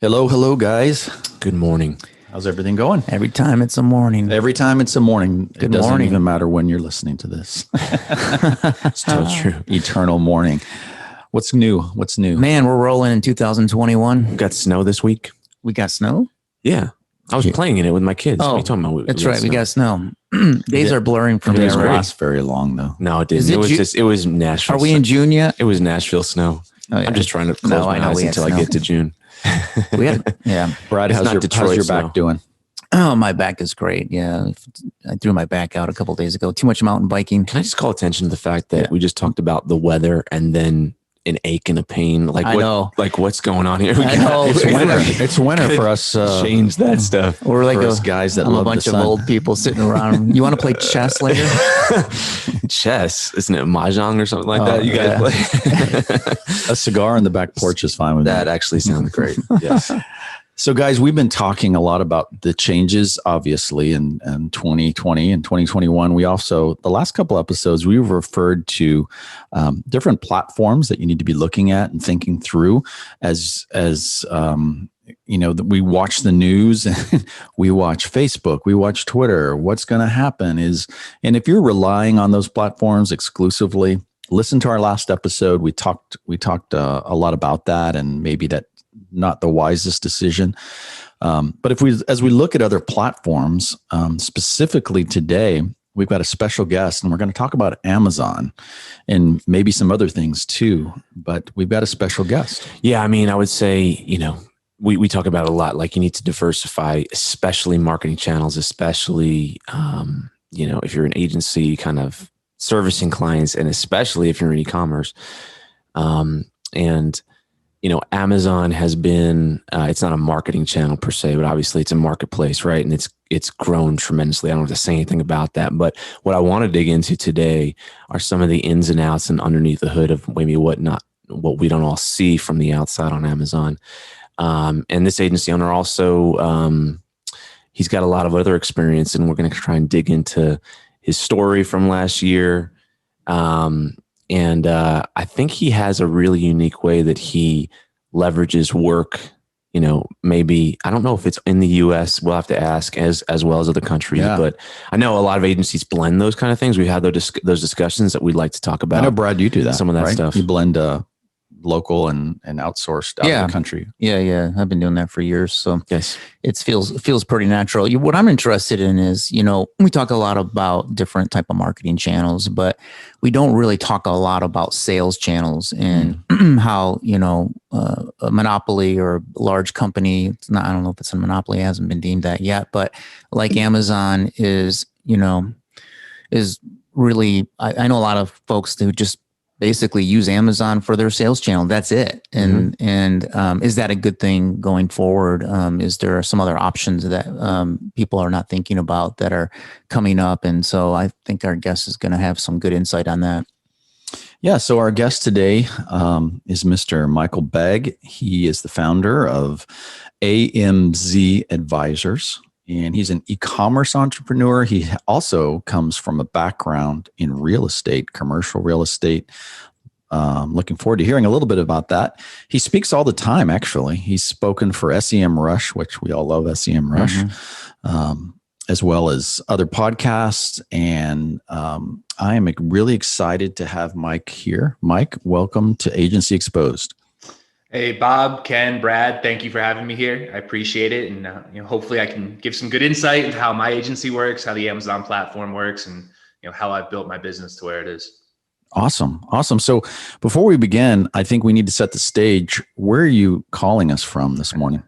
Hello, hello, guys. Good morning. How's everything going? Every time it's a morning. Every time it's a morning. Good it doesn't morning. even matter when you're listening to this. It's still true. Eternal morning. What's new? What's new? Man, we're rolling in 2021. We got snow this week. We got snow? Yeah. I was playing in it with my kids. What are you talking about? That's right. We got snow. Days are blurring for It me didn't already. last very long, though. No, it didn't. Is it It was Ju- just, it was Nashville. Are we in June yet? It was Nashville snow. Oh, yeah. I'm just trying to close No, I my know eyes we had until I snow. get to June. We had, yeah. Brad, It's how's not your Detroit back snow. doing? Oh, my back is great. Yeah. I threw my back out a couple days ago. Too much mountain biking. Can I just call attention to the fact that Yeah. we just talked about the weather and then an ache and a pain? Like I know. Like what's going on here? I know. It's winter. It's winter for us. Change that stuff. We're like for us guys that I'm love a bunch the of sun. old people sitting around. You want to play chess later? Chess, isn't it mahjong or something like Oh, that? You guys play? A cigar on the back porch is fine with That me. actually sounds great. Yes. So, guys, we've been talking a lot about the changes, obviously, in 2020 and 2021. We also, the last couple episodes, we've referred to different platforms that you need to be looking at and thinking through as you know, we watch the news, and we watch Facebook, we watch Twitter. What's going to happen is, and if you're relying on those platforms exclusively, listen to our last episode. We talked a lot about that, and maybe that not the wisest decision. But as we look at other platforms, specifically today, we've got a special guest, and we're going to talk about Amazon and maybe some other things too. But we've got a special guest. Yeah, I mean, I would say, you know, we talk about it a lot. Like you need to diversify, especially marketing channels, especially, you know, if you're an agency kind of servicing clients, and especially if you're in e-commerce. And, you know, Amazon has been, it's not a marketing channel per se, but obviously it's a marketplace, right? And it's grown tremendously. I don't have to say anything about that. But what I want to dig into today are some of the ins and outs and underneath the hood of maybe what we don't all see from the outside on Amazon. And this agency owner also, he's got a lot of other experience, and we're going to try and dig into his story from last year. And I think he has a really unique way that he leverages work. You know, maybe, I don't know if it's in the US, we'll have to ask, as well as other countries. Yeah. But I know a lot of agencies blend those kind of things. We've had those discussions that we'd like to talk about. I know, Brad, you do that. Some of that right? stuff. You blend local and outsourced out of the country. Yeah. I've been doing that for years. So Yes. it feels pretty natural. What I'm interested in is, you know, we talk a lot about different type of marketing channels, but we don't really talk a lot about sales channels and how, you know, a monopoly or a large company, it's not, I don't know if it's a monopoly, it hasn't been deemed that yet, but like Amazon is, you know, is really, I know a lot of folks who just basically use Amazon for their sales channel. That's it. And is that a good thing going forward? Is there some other options that people are not thinking about that are coming up? And so I think our guest is going to have some good insight on that. Yeah, so our guest today is Mr. Michael Begg. He is the founder of AMZ Advisors, and he's an e-commerce entrepreneur. He also comes from a background in real estate, commercial real estate. Looking forward to hearing a little bit about that. He speaks all the time, actually. He's spoken for SEM Rush, which we all love SEM Rush, as well as other podcasts. And I am really excited to have Mike here. Mike, welcome to Agency Exposed. Hey, Bob, Ken, Brad, thank you for having me here. I appreciate it. And you know, hopefully I can give some good insight into how my agency works, how the Amazon platform works, and you know, how I've built my business to where it is. Awesome. So before we begin, I think we need to set the stage. Where are you calling us from this morning?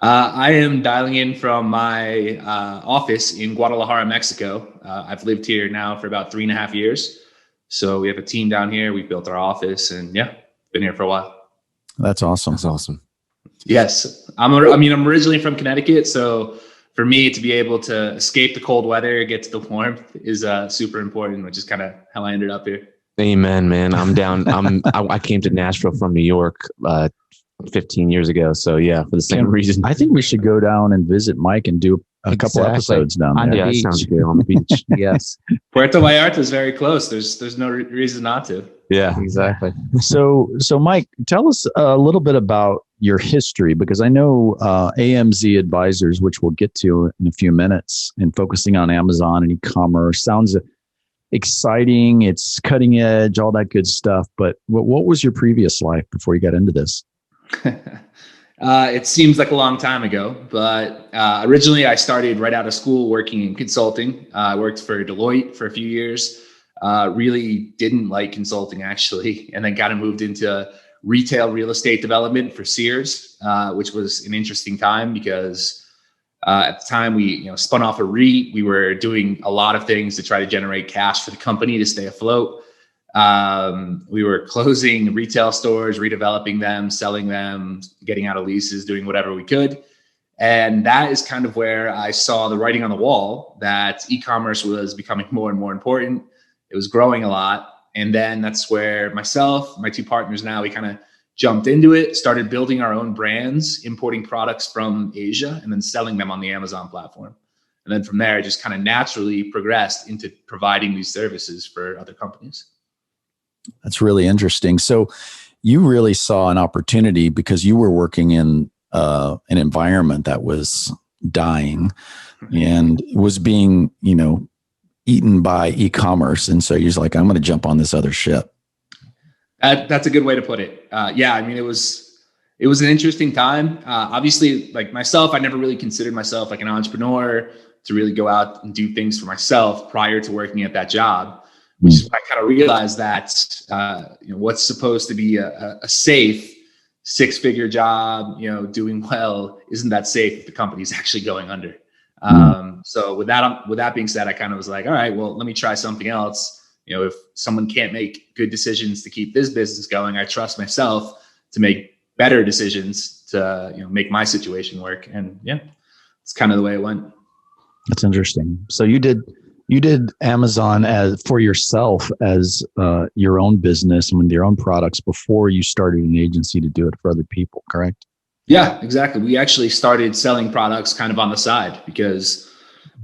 I am dialing in from my office in Guadalajara, Mexico. I've lived here now for about 3.5 years. So we have a team down here. We've built our office, and yeah, been here for a while. That's awesome. That's awesome. Yes. I'm originally from Connecticut. So for me to be able to escape the cold weather, get to the warmth is super important, which is kind of how I ended up here. Amen, man. I'm down. I came to Nashville from New York 15 years ago. So yeah, for the same reason. I think we should go down and visit Mike and do a couple episodes down there. Yeah, that sounds good on the beach. Yes. Puerto Vallarta is very close. There's no reason not to. Yeah, Exactly. So Mike, tell us a little bit about your history, because I know AMZ Advisors, which we'll get to in a few minutes, and focusing on Amazon and e-commerce sounds exciting. It's cutting edge, all that good stuff. But what was your previous life before you got into this? It seems like a long time ago, but originally I started right out of school working in consulting. I worked for Deloitte for a few years. Really didn't like consulting, actually, and then kind of moved into retail real estate development for Sears, which was an interesting time because at the time we spun off a REIT. We were doing a lot of things to try to generate cash for the company to stay afloat. We were closing retail stores, redeveloping them, selling them, getting out of leases, doing whatever we could. And that is kind of where I saw the writing on the wall that e-commerce was becoming more and more important. It was growing a lot. And then that's where myself, my two partners now, we kind of jumped into it, started building our own brands, importing products from Asia, and then selling them on the Amazon platform. And then from there, it just kind of naturally progressed into providing these services for other companies. That's really interesting. So you really saw an opportunity because you were working in an environment that was dying and was being, eaten by e-commerce. And so you're like, I'm going to jump on this other ship. That's a good way to put it. Yeah, I mean, it was an interesting time. Obviously, like myself, I never really considered myself like an entrepreneur to really go out and do things for myself prior to working at that job, which is when I kind of realized that, what's supposed to be a safe 6-figure job, doing well, isn't that safe if the company's actually going under. So with that being said, I kind of was like, all right, well, let me try something else. If someone can't make good decisions to keep this business going, I trust myself to make better decisions to, make my situation work. And yeah, it's kind of the way it went. That's interesting. So you did Amazon as for yourself as your own business and with your own products before you started an agency to do it for other people, correct? Yeah, exactly. We actually started selling products kind of on the side because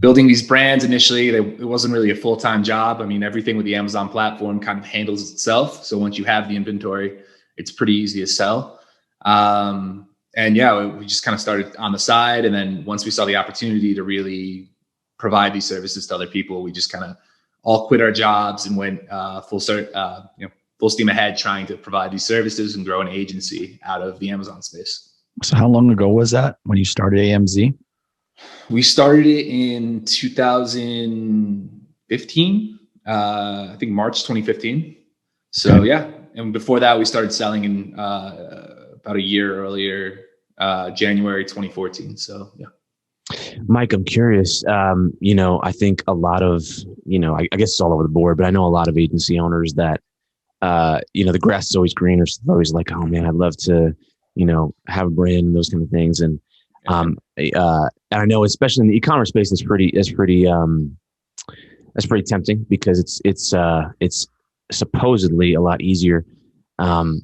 building these brands initially, it wasn't really a full-time job. I mean, everything with the Amazon platform kind of handles itself. So once you have the inventory, it's pretty easy to sell. And yeah, we just kind of started on the side. And then once we saw the opportunity to really provide these services to other people, we just kind of all quit our jobs and went full steam ahead trying to provide these services and grow an agency out of the Amazon space. So how long ago was that when you started AMZ? We started it in 2015, I think March 2015. So yeah, and before that, we started selling in about a year earlier, January 2014. So yeah. Mike, I'm curious. I think a lot of, I guess it's all over the board, but I know a lot of agency owners that, the grass is always greener. So they're always like, oh man, I'd love to, have a brand and those kind of things. And and I know, especially in the e-commerce space, that's pretty tempting because it's supposedly a lot easier. My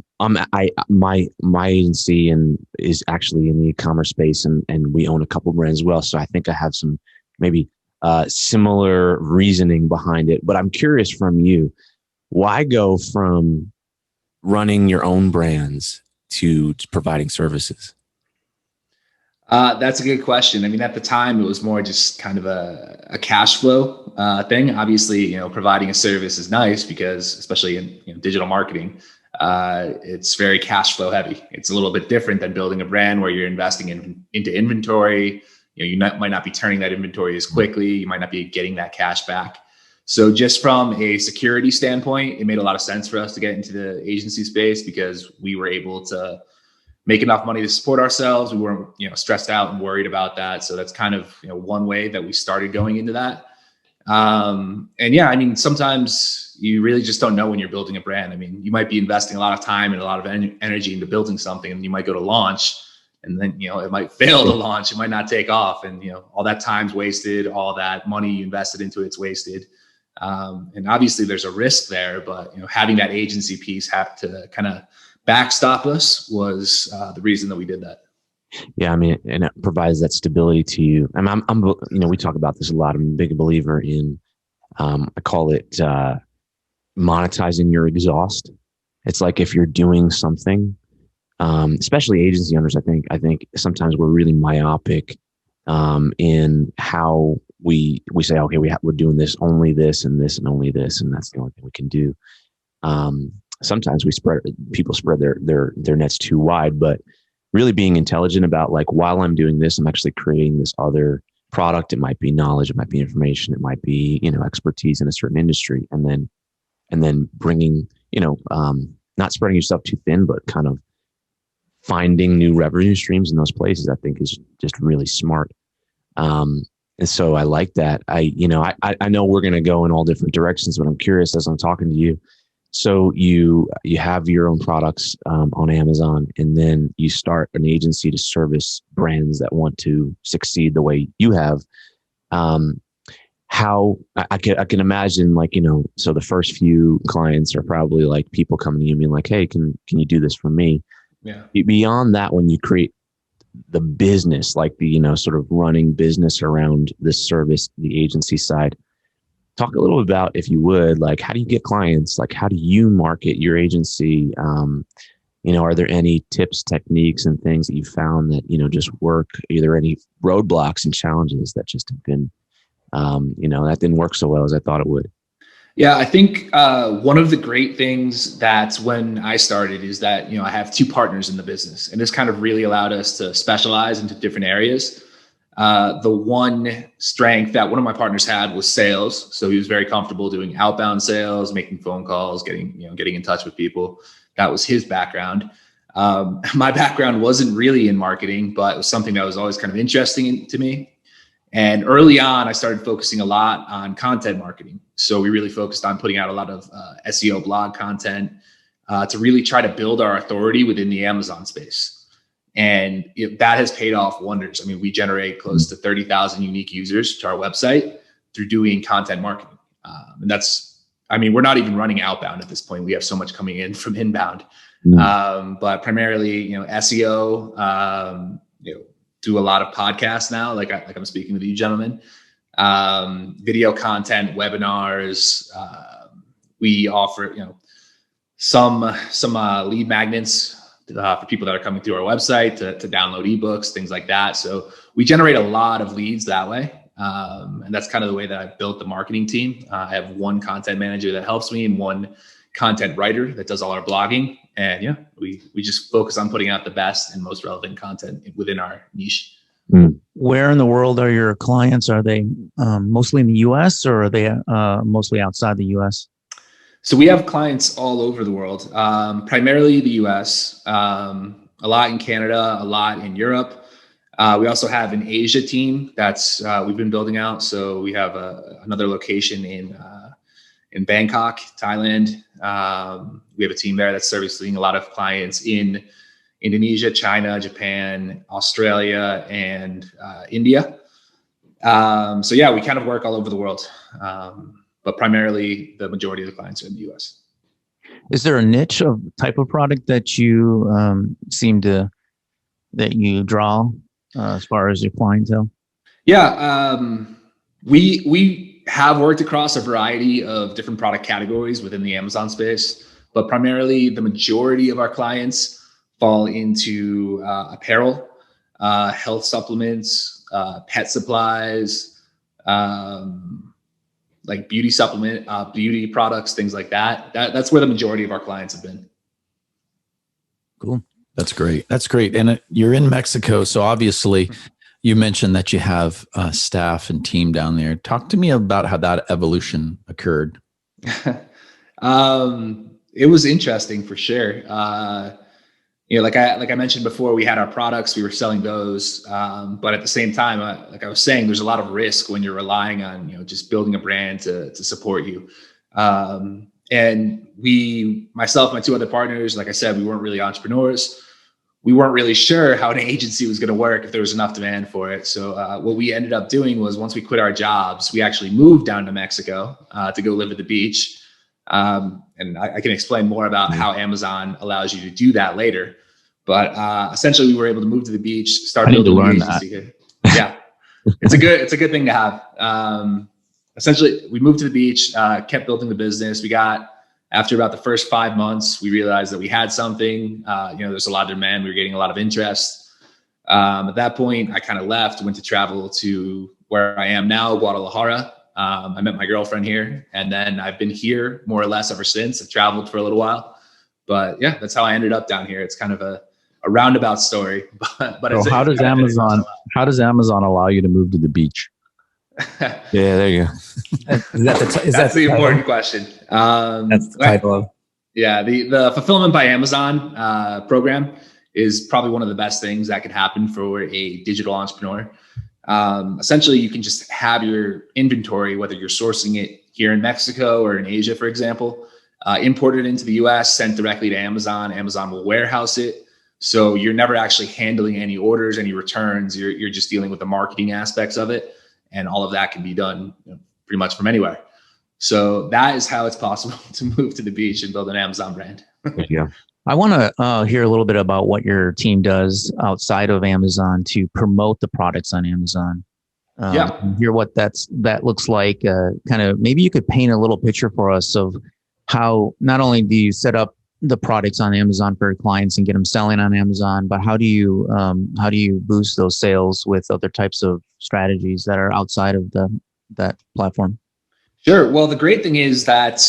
agency is actually in the e-commerce space, and we own a couple brands as well. So I think I have some maybe similar reasoning behind it. But I'm curious from you, why go from running your own brands to providing services? That's a good question. I mean, at the time, it was more just kind of a cash flow thing. Obviously, providing a service is nice because, especially in digital marketing, it's very cash flow heavy. It's a little bit different than building a brand where you're investing into inventory. You might not be turning that inventory as quickly. You might not be getting that cash back. So just from a security standpoint, it made a lot of sense for us to get into the agency space because we were able to make enough money to support ourselves. We weren't, stressed out and worried about that. So that's kind of, one way that we started going into that. And yeah, I mean, sometimes you really just don't know when you're building a brand. I mean, you might be investing a lot of time and a lot of energy into building something, and you might go to launch and then, it might fail to launch. It might not take off. And, all that time's wasted, all that money you invested into it's wasted. And obviously there's a risk there, but, having that agency piece have to kind of backstop us was the reason that we did that. Yeah, I mean, and it provides that stability to you. I'm we talk about this a lot. I'm a big believer in, I call it monetizing your exhaust. It's like if you're doing something especially agency owners, I think sometimes we're really myopic in how we say, okay, we're doing this, only this and this and only this, and that's the only thing we can do. Sometimes people spread their nets too wide, but really being intelligent about, like, while I'm doing this, I'm actually creating this other product. It might be knowledge, it might be information, it might be, expertise in a certain industry, and then bringing, not spreading yourself too thin, but kind of finding new revenue streams in those places, I think is just really smart. And so I like that. I know we're going to go in all different directions, but I'm curious as I'm talking to you. So you have your own products on Amazon, and then you start an agency to service brands that want to succeed the way you have. How I can imagine, like, so the first few clients are probably like people coming to you and being like, hey, can you do this for me? Yeah. Beyond that, when you create the business, like the, sort of running business around this service, the agency side, talk a little about, if you would, like, how do you get clients? Like, how do you market your agency? Are there any tips, techniques, and things that you found that, just work? Are there any roadblocks and challenges that just have been, that didn't work so well as I thought it would? Yeah, I think one of the great things that's when I started is that, I have two partners in the business, and this kind of really allowed us to specialize into different areas. The one strength that one of my partners had was sales. So he was very comfortable doing outbound sales, making phone calls, getting in touch with people. That was his background. My background wasn't really in marketing, but it was something that was always kind of interesting to me. And early on, I started focusing a lot on content marketing. So we really focused on putting out a lot of SEO blog content to really try to build our authority within the Amazon space. And that has paid off wonders. I mean, we generate close to 30,000 unique users to our website through doing content marketing. And we're not even running outbound at this point. We have so much coming in from inbound. But primarily, SEO, do a lot of podcasts now, like I'm speaking with you gentlemen, video content, webinars. We offer, some lead magnets for people that are coming through our website to download ebooks, things like that. So we generate a lot of leads that way. And that's kind of the way that I've built the marketing team. I have one content manager that helps me and one content writer that does all our blogging. And we just focus on putting out the best and most relevant content within our niche. Where in the world are your clients? Are they mostly in the US, or are they mostly outside the US? So we have clients all over the world, primarily the US, a lot in Canada, a lot in Europe. We also have an Asia team that's we've been building out. So we have another location in Bangkok, Thailand. We have a team there that's servicing a lot of clients in Indonesia, China, Japan, Australia, and India. We kind of work all over the world, but primarily the majority of the clients are in the US. Is there a niche of type of product that you that you draw as far as your clientele? Yeah, we have worked across a variety of different product categories within the Amazon space, but primarily the majority of our clients fall into apparel, health supplements, pet supplies, like beauty beauty products, things like that. That's where the majority of our clients have been. Cool. That's great. That's great. And you're in Mexico. So obviously you mentioned that you have staff and team down there. Talk to me about how that evolution occurred. It was interesting for sure. Like I mentioned before, we had our products, we were selling those. But at the same time, like I was saying, there's a lot of risk when you're relying on, just building a brand to support you. And myself, my two other partners, like I said, we weren't really entrepreneurs. We weren't really sure how an agency was going to work, if there was enough demand for it. So what we ended up doing was, once we quit our jobs, we actually moved down to Mexico to go live at the beach. And I can explain more about how Amazon allows you to do that later. But essentially, we were able to move to the beach, start building the agency here. Yeah, it's a good thing to have. Essentially, we moved to the beach, kept building the business. We got After about the first 5 months, we realized that we had something. There's a lot of demand. We were getting a lot of interest. At that point, I kind of left, went to travel to where I am now, Guadalajara. I met my girlfriend here, and then I've been here more or less ever since. I've traveled for a little while, but yeah, that's how I ended up down here. It's kind of a roundabout story, but so how does Amazon allow you to move to the beach? Yeah, there you go. That's the important question. That's the title of. Yeah, the Fulfillment by Amazon program is probably one of the best things that could happen for a digital entrepreneur. Essentially, you can just have your inventory, whether you're sourcing it here in Mexico or in Asia, for example, imported into the US, sent directly to Amazon. Amazon will warehouse it. So you're never actually handling any orders, any returns. You're just dealing with the marketing aspects of it. And all of that can be done pretty much from anywhere. So that is how it's possible to move to the beach and build an Amazon brand. Yeah. I want to hear a little bit about what your team does outside of Amazon to promote the products on Amazon. Hear what that looks like. Kind of maybe you could paint a little picture for us of how not only do you set up the products on Amazon for your clients and get them selling on Amazon, but how do you boost those sales with other types of strategies that are outside of that platform? Sure. Well, the great thing is that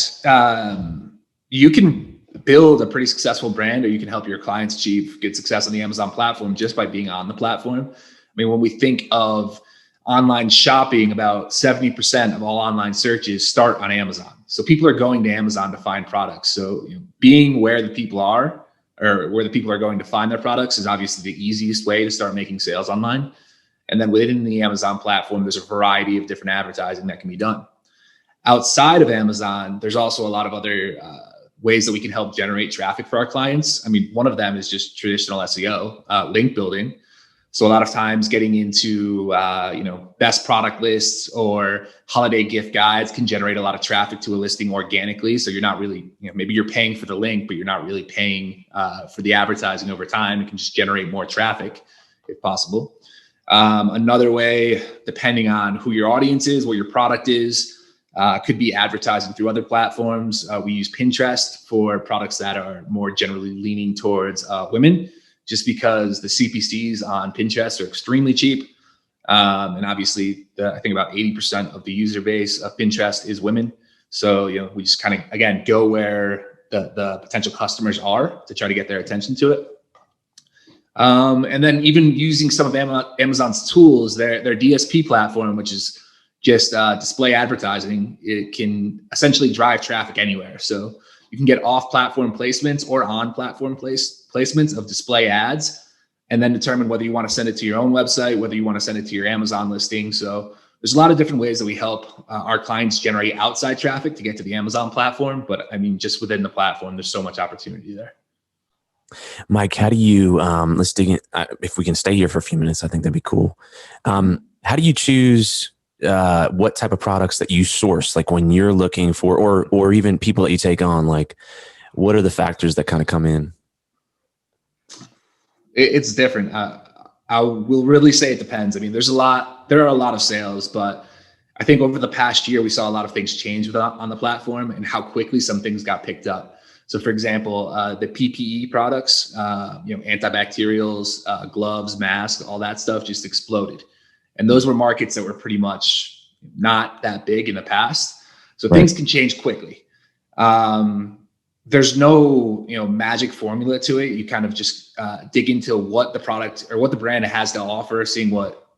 you can build a pretty successful brand, or you can help your clients achieve good success on the Amazon platform just by being on the platform. I mean, when we think of online shopping, about 70% of all online searches start on Amazon. So people are going to Amazon to find products. So being where the people are, or where the people are going to find their products, is obviously the easiest way to start making sales online. And then within the Amazon platform, there's a variety of different advertising that can be done. Outside of Amazon, there's also a lot of other ways that we can help generate traffic for our clients. I mean, one of them is just traditional SEO, link building. So a lot of times getting into, best product lists or holiday gift guides can generate a lot of traffic to a listing organically. So you're not really, maybe you're paying for the link, but you're not really paying for the advertising over time. It can just generate more traffic if possible. Another way, depending on who your audience is, what your product is, could be advertising through other platforms. We use Pinterest for products that are more generally leaning towards women, just because the CPCs on Pinterest are extremely cheap. And obviously, I think about 80% of the user base of Pinterest is women. So, we just kind of, again, go where the potential customers are to try to get their attention to it. And then even using some of Amazon's tools, their DSP platform, which is just display advertising, it can essentially drive traffic anywhere. So you can get off-platform placements or on-platform placements of display ads, and then determine whether you want to send it to your own website, whether you want to send it to your Amazon listing. So there's a lot of different ways that we help our clients generate outside traffic to get to the Amazon platform. But I mean, just within the platform, there's so much opportunity there. Mike, how do you, let's dig in, if we can stay here for a few minutes, I think that'd be cool. How do you choose what type of products that you source, like when you're looking for, or even people that you take on, like what are the factors that kind of come in? It's different. I will really say it depends. I mean, there are a lot of sales, but I think over the past year, we saw a lot of things change on the platform and how quickly some things got picked up. So for example, the PPE products, antibacterials, gloves, masks, all that stuff just exploded. And those were markets that were pretty much not that big in the past. So Things can change quickly. There's no, magic formula to it. You kind of just dig into what the product or what the brand has to offer, seeing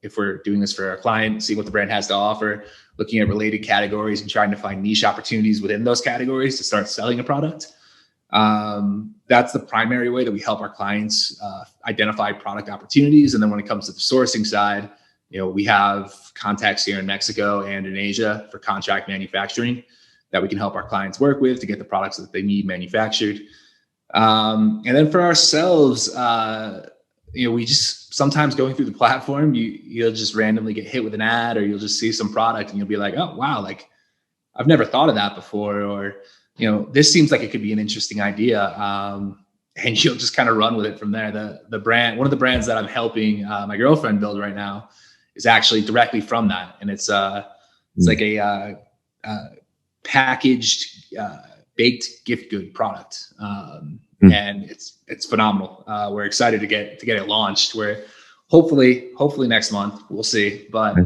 if we're doing this for our client, seeing what the brand has to offer, looking at related categories and trying to find niche opportunities within those categories to start selling a product. That's the primary way that we help our clients identify product opportunities. And then when it comes to the sourcing side, we have contacts here in Mexico and in Asia for contract manufacturing that we can help our clients work with to get the products that they need manufactured. And then for ourselves, we just sometimes going through the platform, you'll just randomly get hit with an ad, or you'll just see some product and you'll be like, oh, wow, like I've never thought of that before. Or, this seems like it could be an interesting idea. And you'll just kind of run with it from there. The brand, one of the brands that I'm helping my girlfriend build right now is actually directly from that. And it's like a packaged baked gift good product. And it's phenomenal. We're excited to get it launched. We're hopefully next month, we'll see. But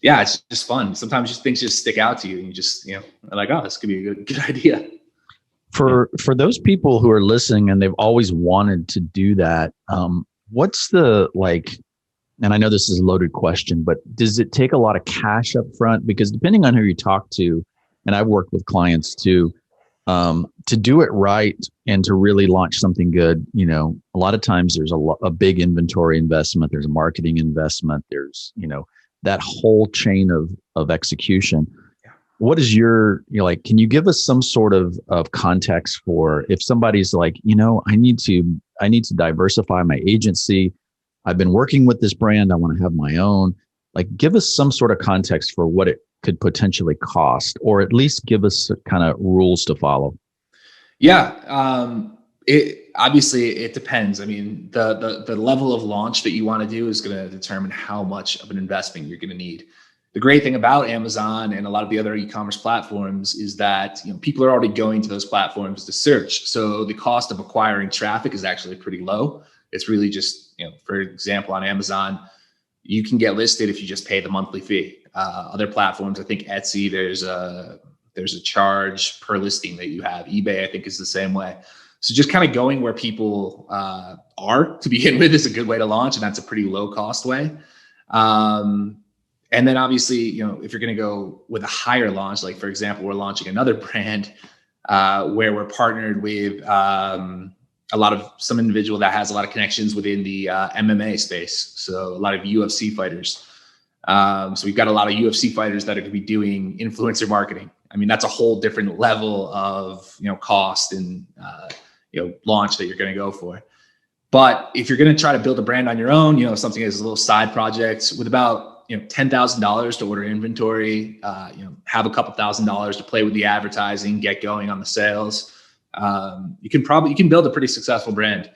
yeah, it's just fun. Sometimes just things just stick out to you and you just, are like, oh, this could be a good idea. For those people who are listening and they've always wanted to do that, what's the and I know this is a loaded question, but does it take a lot of cash up front? Because depending on who you talk to, and I've worked with clients too, to do it right and to really launch something good, a lot of times there's a big inventory investment, there's a marketing investment, there's, that whole chain of execution. What is your, can you give us some sort of context for if somebody's like, I need to diversify my agency. I've been working with this brand. I want to have my own. Give us some sort of context for what it could potentially cost, or at least give us kind of rules to follow. Yeah. It depends. I mean, the level of launch that you want to do is going to determine how much of an investment you're going to need. The great thing about Amazon and a lot of the other e-commerce platforms is that people are already going to those platforms to search. So the cost of acquiring traffic is actually pretty low. It's really just, for example, on Amazon, you can get listed if you just pay the monthly fee. Other platforms, I think Etsy, there's a charge per listing that you have. eBay, I think, is the same way. So just kind of going where people are to begin with is a good way to launch, and that's a pretty low cost way. And then obviously, if you're going to go with a higher launch, like for example, we're launching another brand where we're partnered with some individual that has a lot of connections within the MMA space. So a lot of UFC fighters. So we've got a lot of UFC fighters that are going to be doing influencer marketing. I mean, that's a whole different level of, cost and, launch that you're going to go for. But if you're going to try to build a brand on your own, something as a little side project with about, $10,000 to order inventory, have a couple $1,000s to play with the advertising, get going on the sales. You can build a pretty successful brand.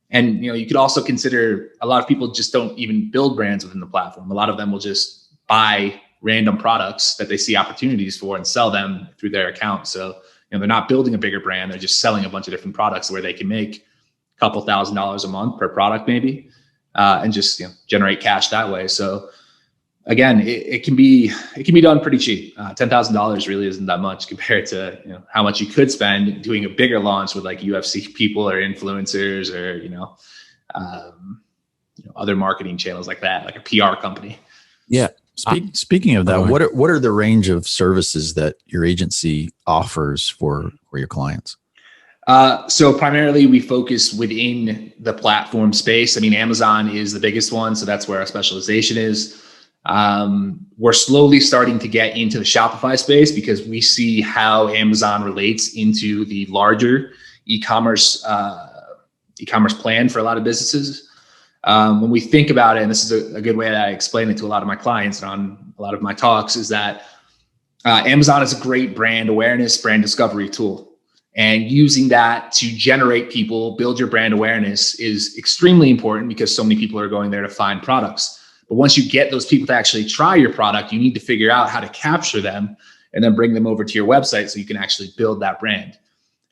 And, you could also consider, a lot of people just don't even build brands within the platform. A lot of them will just buy random products that they see opportunities for and sell them through their account. So, they're not building a bigger brand. They're just selling a bunch of different products where they can make a couple $1,000s a month per product, maybe, and just, generate cash that way. So again, it can be done pretty cheap. $10,000 really isn't that much compared to, how much you could spend doing a bigger launch with like UFC people or influencers or, other marketing channels like that, like a PR company. Yeah. Speaking of that, what are the range of services that your agency offers for your clients? So primarily we focus within the platform space. I mean, Amazon is the biggest one, so that's where our specialization is. We're slowly starting to get into the Shopify space because we see how Amazon relates into the larger e-commerce plan for a lot of businesses. When we think about it, and this is a good way that I explain it to a lot of my clients and on a lot of my talks, is that Amazon is a great brand awareness, brand discovery tool. And using that to generate people, build your brand awareness is extremely important because so many people are going there to find products. But once you get those people to actually try your product, you need to figure out how to capture them and then bring them over to your website so you can actually build that brand.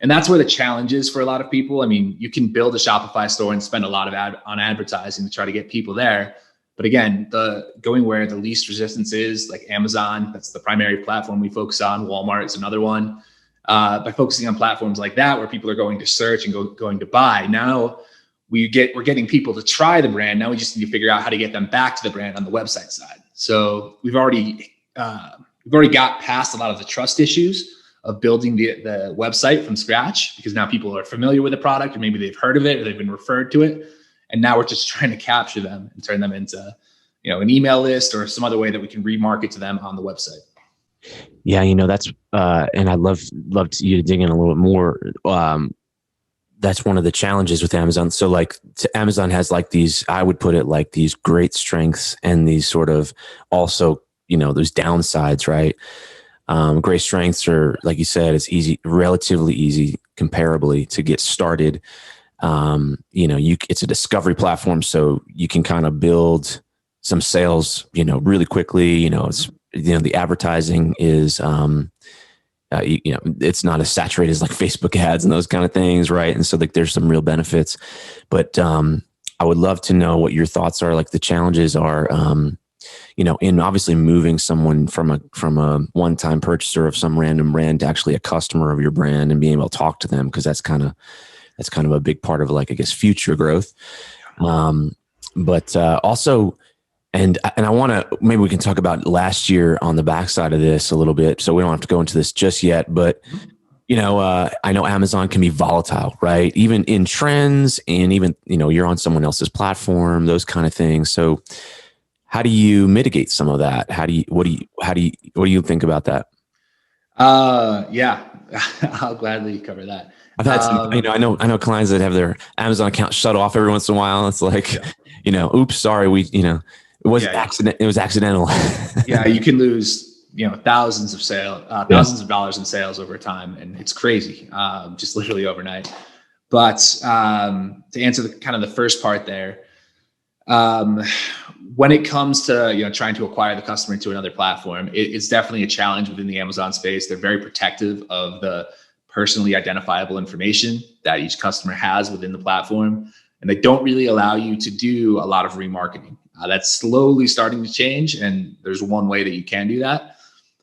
And that's where the challenge is for a lot of people. I mean, you can build a Shopify store and spend a lot of on advertising to try to get people there. But again, going where the least resistance is, like Amazon, that's the primary platform we focus on. Walmart is another one. By focusing on platforms like that, where people are going to search and going to buy, now we're getting people to try the brand. Now we just need to figure out how to get them back to the brand on the website side. So we've already got past a lot of the trust issues of building the website from scratch, because now people are familiar with the product, or maybe they've heard of it or they've been referred to it. And now we're just trying to capture them and turn them into, an email list or some other way that we can remarket to them on the website. Yeah, that's and I'd love you to dig in a little bit more. That's one of the challenges with Amazon. So Amazon has these, I would put it like these great strengths and these sort of also, those downsides, right? Great strengths are, like you said, it's easy, relatively easy comparably to get started. It's a discovery platform, so you can kind of build some sales, really quickly. It's, the advertising is, you know, it's not as saturated as like Facebook ads and those kind of things, right? And so like there's some real benefits. But I would love to know what your thoughts are. Like the challenges are, you know, in obviously moving someone from a one-time purchaser of some random brand to actually a customer of your brand and being able to talk to them, because that's kind of a big part of, like, I guess, future growth. But also, and I want to, maybe we can talk about last year on the backside of this a little bit. So we don't have to go into this just yet, but you know, I know Amazon can be volatile, right? Even in trends, and even, you know, you're on someone else's platform, those kind of things. So how do you mitigate some of that? What do you think about that? Yeah, I'll gladly cover that. I've had some, you know, I know clients that have their Amazon account shut off every once in a while. It's like, you know, oops, sorry, it was accident. It was accidental. Yeah, you can lose, you know, thousands of dollars in sales over time, and it's crazy, just literally overnight. But to answer the first part there, when it comes to, you know, trying to acquire the customer to another platform, it's definitely a challenge within the Amazon space. They're very protective of the personally identifiable information that each customer has within the platform, and they don't really allow you to do a lot of remarketing. That's slowly starting to change, and there's one way that you can do that.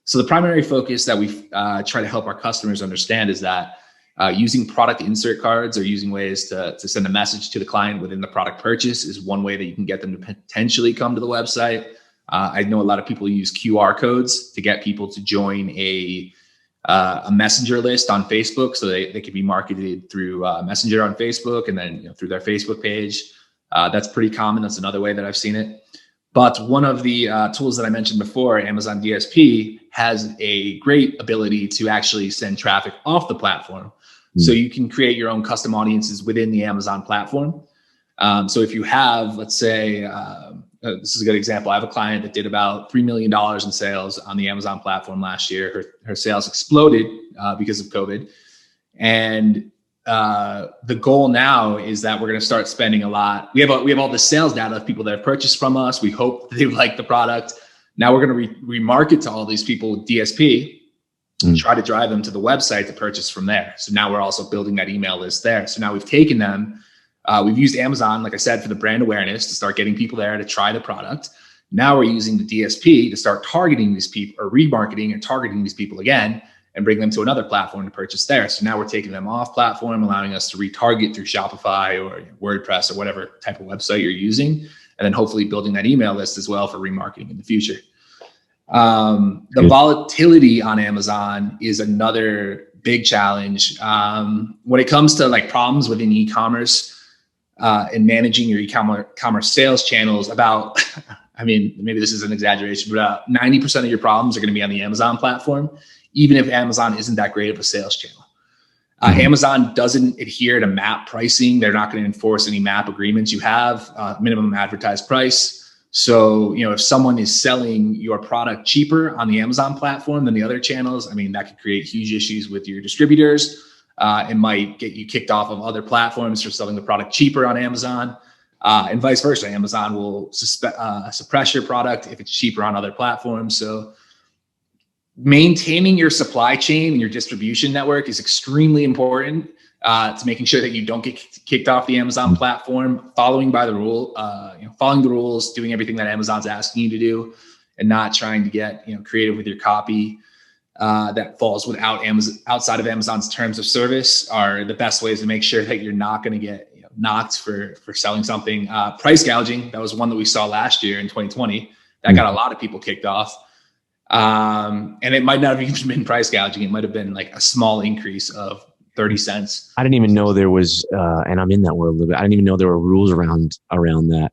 So the primary focus that we try to help our customers understand is that using product insert cards or using ways to send a message to the client within the product purchase is one way that you can get them to potentially come to the website. I know a lot of people use QR codes to get people to join a messenger list on Facebook, so they can be marketed through Messenger on Facebook, and then, you know, through their Facebook page. That's pretty common. That's another way that I've seen it. But one of the tools that I mentioned before, Amazon DSP, has a great ability to actually send traffic off the platform. So you can create your own custom audiences within the Amazon platform. So if you have, let's say, this is a good example. I have a client that did about $3 million in sales on the Amazon platform last year. Her sales exploded because of COVID. And the goal now is that we're going to start spending a lot. We have all the sales data of people that have purchased from us. We hope they like the product. Now we're going to remarket to all these people with DSP and try to drive them to the website to purchase from there. So now we're also building that email list there. So now we've taken them. We've used Amazon, like I said, for the brand awareness to start getting people there to try the product. Now we're using the DSP to start targeting these people, or remarketing and targeting these people again, and bring them to another platform to purchase there. So now we're taking them off platform, allowing us to retarget through Shopify or WordPress or whatever type of website you're using, and then hopefully building that email list as well for remarketing in the future. The volatility on Amazon is another big challenge. When it comes to like problems within e-commerce and managing your e-commerce sales channels, about, I mean, maybe this is an exaggeration, but about 90% of your problems are going to be on the Amazon platform, even if Amazon isn't that great of a sales channel. Amazon doesn't adhere to MAP pricing. They're not going to enforce any MAP agreements you have, minimum advertised price. So, you know, if someone is selling your product cheaper on the Amazon platform than the other channels, I mean, that could create huge issues with your distributors. It might get you kicked off of other platforms for selling the product cheaper on Amazon, and vice versa. Amazon will suppress your product if it's cheaper on other platforms. So maintaining your supply chain and your distribution network is extremely important to making sure that you don't get kicked off the Amazon platform, following the rules, doing everything that Amazon's asking you to do, and not trying to get, you know, creative with your copy that falls outside of Amazon's terms of service are the best ways to make sure that you're not going to get, you know, knocked for selling something. Price gouging, that was one that we saw last year in 2020 that got a lot of people kicked off. And it might not have even been price gouging. It might have been like a small increase of 30 cents. I didn't even know there was, and I'm in that world a little bit. I didn't even know there were rules around that.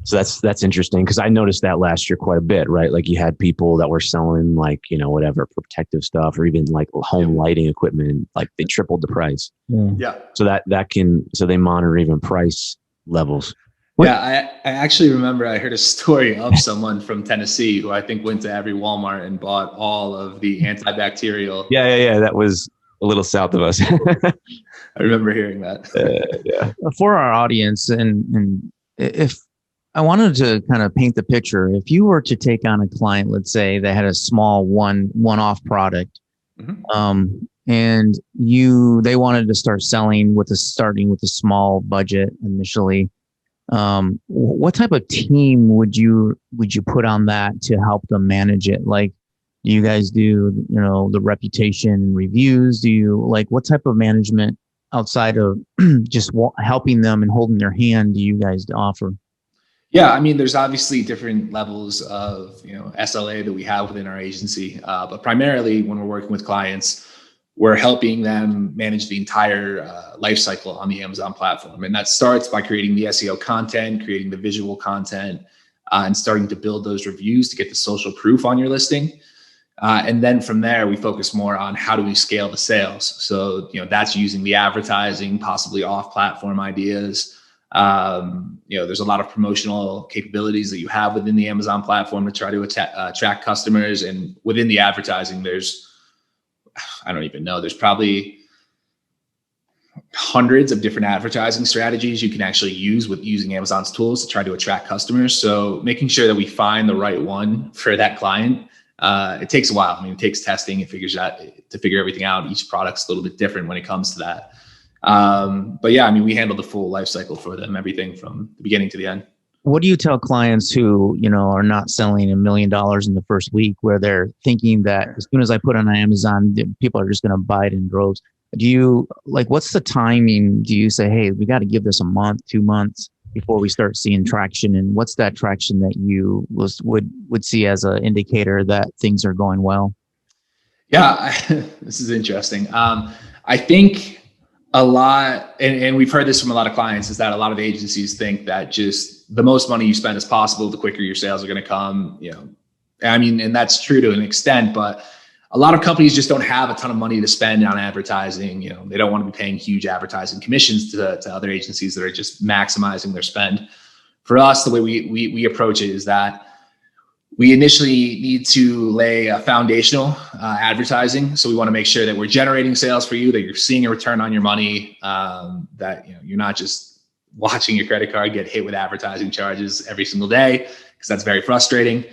So that's interesting, because I noticed that last year quite a bit, right? Like you had people that were selling like, you know, whatever protective stuff or even like home lighting equipment, like they tripled the price. Yeah. So so they monitor even price levels. Yeah, I actually remember I heard a story of someone from Tennessee who I think went to every Walmart and bought all of the antibacterial. Yeah. That was a little south of us. I remember hearing that. For our audience, and if I wanted to kind of paint the picture. If you were to take on a client, let's say that had a small one-off product, and they wanted to start selling starting with a small budget initially, what type of team would you put on that to help them manage it? Like, do you guys do, the reputation reviews? Do you what type of management outside of just helping them and holding their hand do you guys offer? Yeah, I mean, there's obviously different levels of SLA that we have within our agency, but primarily when we're working with clients, we're helping them manage the entire life cycle on the Amazon platform, and that starts by creating the SEO content, creating the visual content, and starting to build those reviews to get the social proof on your listing. And then from there, we focus more on how do we scale the sales. So that's using the advertising, possibly off-platform ideas. There's a lot of promotional capabilities that you have within the Amazon platform to try to attract customers. And within the advertising, I don't even know, there's probably hundreds of different advertising strategies you can actually use with using Amazon's tools to try to attract customers. So making sure that we find the right one for that client, it takes a while. I mean, it takes testing. It figure everything out. Each product's a little bit different when it comes to that. But yeah, I mean, we handle the full life cycle for them, everything from the beginning to the end. What do you tell clients who, are not selling $1 million in the first week, where they're thinking that as soon as I put on Amazon, people are just going to buy it in droves? Do you what's the timing? Do you say, hey, we got to give this a month, 2 months before we start seeing traction? And what's that traction that you would see as an indicator that things are going well? Yeah, this is interesting. I think a lot, and we've heard this from a lot of clients, is that a lot of agencies think that just the most money you spend as possible, the quicker your sales are going to come. I mean, and that's true to an extent, but a lot of companies just don't have a ton of money to spend on advertising. They don't want to be paying huge advertising commissions to other agencies that are just maximizing their spend. For us, the way we approach it is that we initially need to lay a foundational advertising. So we want to make sure that we're generating sales for you, that you're seeing a return on your money, that you're not just watching your credit card get hit with advertising charges every single day, because that's very frustrating.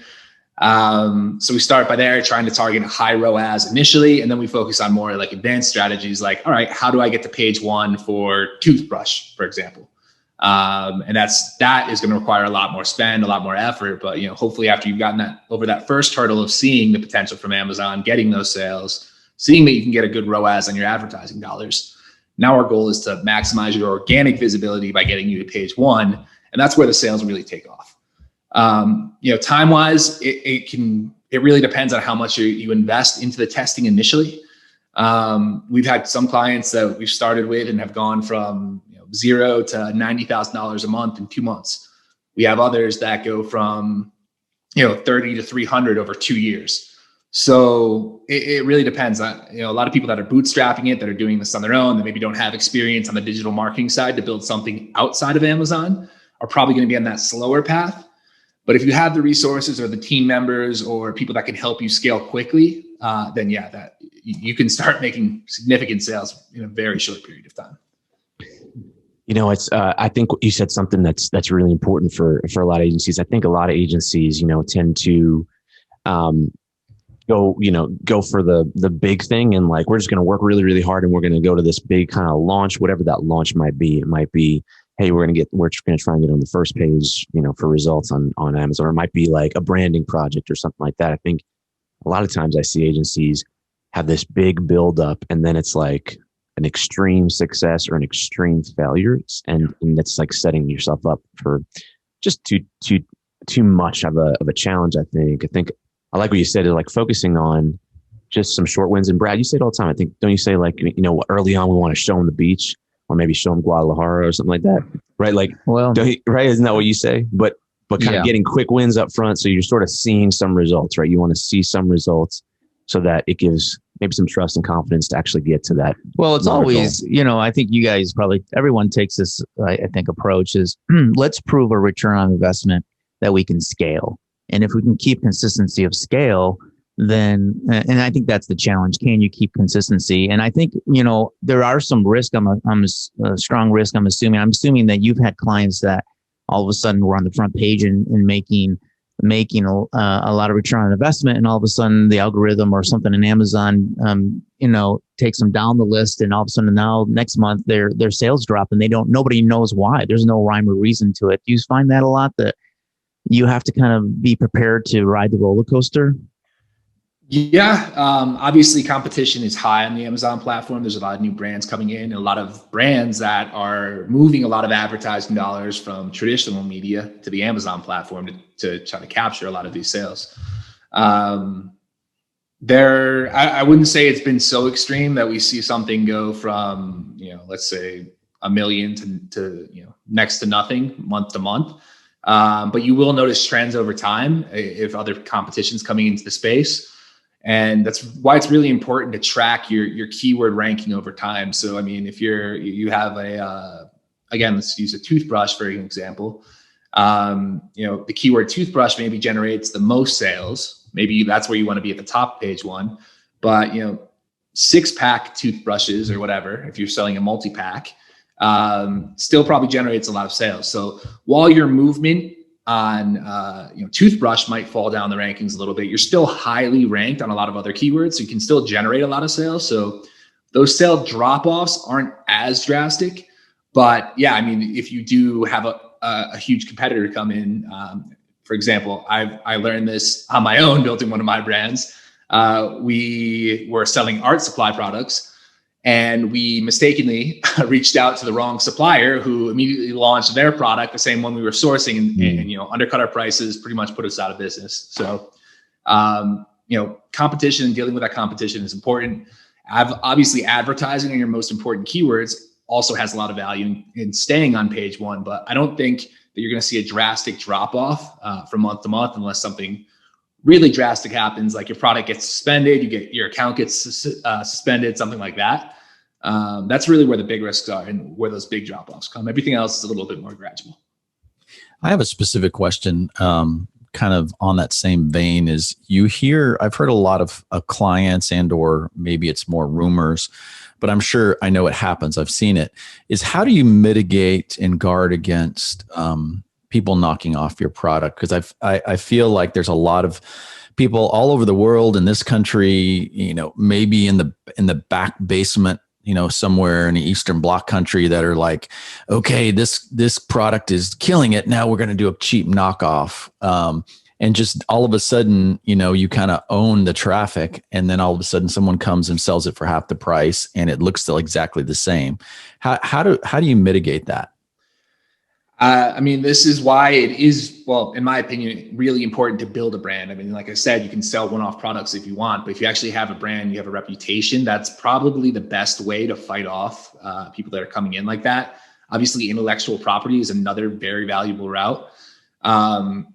So we start by there, trying to target a high ROAS initially, and then we focus on more advanced strategies like, all right, how do I get to page 1 for toothbrush, for example? And that is going to require a lot more spend, a lot more effort. But, hopefully after you've gotten over that first hurdle of seeing the potential from Amazon, getting those sales, seeing that you can get a good ROAS on your advertising dollars. Now our goal is to maximize your organic visibility by getting you to page 1. And that's where the sales really take off. Time wise, it really depends on how much you invest into the testing initially. We've had some clients that we've started with and have gone from $0 to $90,000 a month in 2 months. We have others that go from 30 to 300 over 2 years. So it really depends on, a lot of people that are bootstrapping it, that are doing this on their own, that maybe don't have experience on the digital marketing side to build something outside of Amazon, are probably going to be on that slower path. But if you have the resources or the team members or people that can help you scale quickly, then yeah, that you can start making significant sales in a very short period of time. It's. I think you said something that's really important for a lot of agencies. I think a lot of agencies, tend to go for the big thing, and we're just going to work really, really hard, and we're going to go to this big kind of launch, whatever that launch might be. It might be, hey, we're going to try and get on the first page, for results on Amazon. Or it might be like a branding project or something like that. I think a lot of times I see agencies have this big buildup, and then it's like an extreme success or an extreme failure, and that's like setting yourself up for just too much of a challenge. I think I like what you said, is focusing on just some short wins. And Brad, you say it all the time. I think, don't you say early on we want to show them the beach, or maybe show them Guadalajara or something like that, right? Right? Isn't that what you say? But kind of getting quick wins up front, so you're sort of seeing some results, right? You want to see some results so that it gives maybe some trust and confidence to actually get to that. Well, it's always, I think you guys everyone takes this, I think, approach is let's prove a return on investment that we can scale. And if we can keep consistency of scale, then, and I think that's the challenge. Can you keep consistency? And I think, there are some risk. I'm a strong risk. I'm assuming that you've had clients that all of a sudden we're on the front page and making a lot of return on investment, and all of a sudden the algorithm or something in Amazon, takes them down the list, and all of a sudden now next month their sales drop, and nobody knows why. There's no rhyme or reason to it. Do you find that a lot, that you have to kind of be prepared to ride the roller coaster? Yeah. Obviously competition is high on the Amazon platform. There's a lot of new brands coming in, and a lot of brands that are moving a lot of advertising dollars from traditional media to the Amazon platform to try to capture a lot of these sales. I wouldn't say it's been so extreme that we see something go from, let's say $1 million to next to nothing month to month. But you will notice trends over time if other competition's coming into the space. And that's why it's really important to track your keyword ranking over time. So, I mean, if you have again, let's use a toothbrush for an example. The keyword toothbrush maybe generates the most sales. Maybe that's where you want to be at the top of page one. But 6-pack toothbrushes or whatever, if you're selling a multi-pack, still probably generates a lot of sales. So while your movement on toothbrush might fall down the rankings a little bit, you're still highly ranked on a lot of other keywords, so you can still generate a lot of sales. So those sale drop-offs aren't as drastic. But yeah, I mean, if you do have a huge competitor come in, for example, I learned this on my own building one of my brands. We were selling art supply products, and we mistakenly reached out to the wrong supplier, who immediately launched their product, the same one we were sourcing, and undercut our prices, pretty much put us out of business. So, competition, dealing with that competition is important. Obviously, advertising on your most important keywords also has a lot of value in staying on page one, but I don't think that you're going to see a drastic drop off from month to month unless something really drastic happens, like your product gets suspended, your account gets suspended, something like that. That's really where the big risks are and where those big drop-offs come. Everything else is a little bit more gradual. I have a specific question, kind of on that same vein. I've heard a lot of clients, and or maybe it's more rumors, but I'm sure I know it happens. I've seen it. Is how do you mitigate and guard against people knocking off your product? Because I feel like there's a lot of people all over the world, in this country, maybe in the back basement, somewhere in the Eastern Bloc country, that are like, okay, this product is killing it. Now we're going to do a cheap knockoff. And just all of a sudden, you kind of own the traffic, and then all of a sudden someone comes and sells it for half the price, and it looks still exactly the same. How do you mitigate that? I mean, this is why it is, well, in my opinion, really important to build a brand. I mean, like I said, you can sell one-off products if you want, but if you actually have a brand, you have a reputation, that's probably the best way to fight off people that are coming in like that. Obviously, intellectual property is another very valuable route. And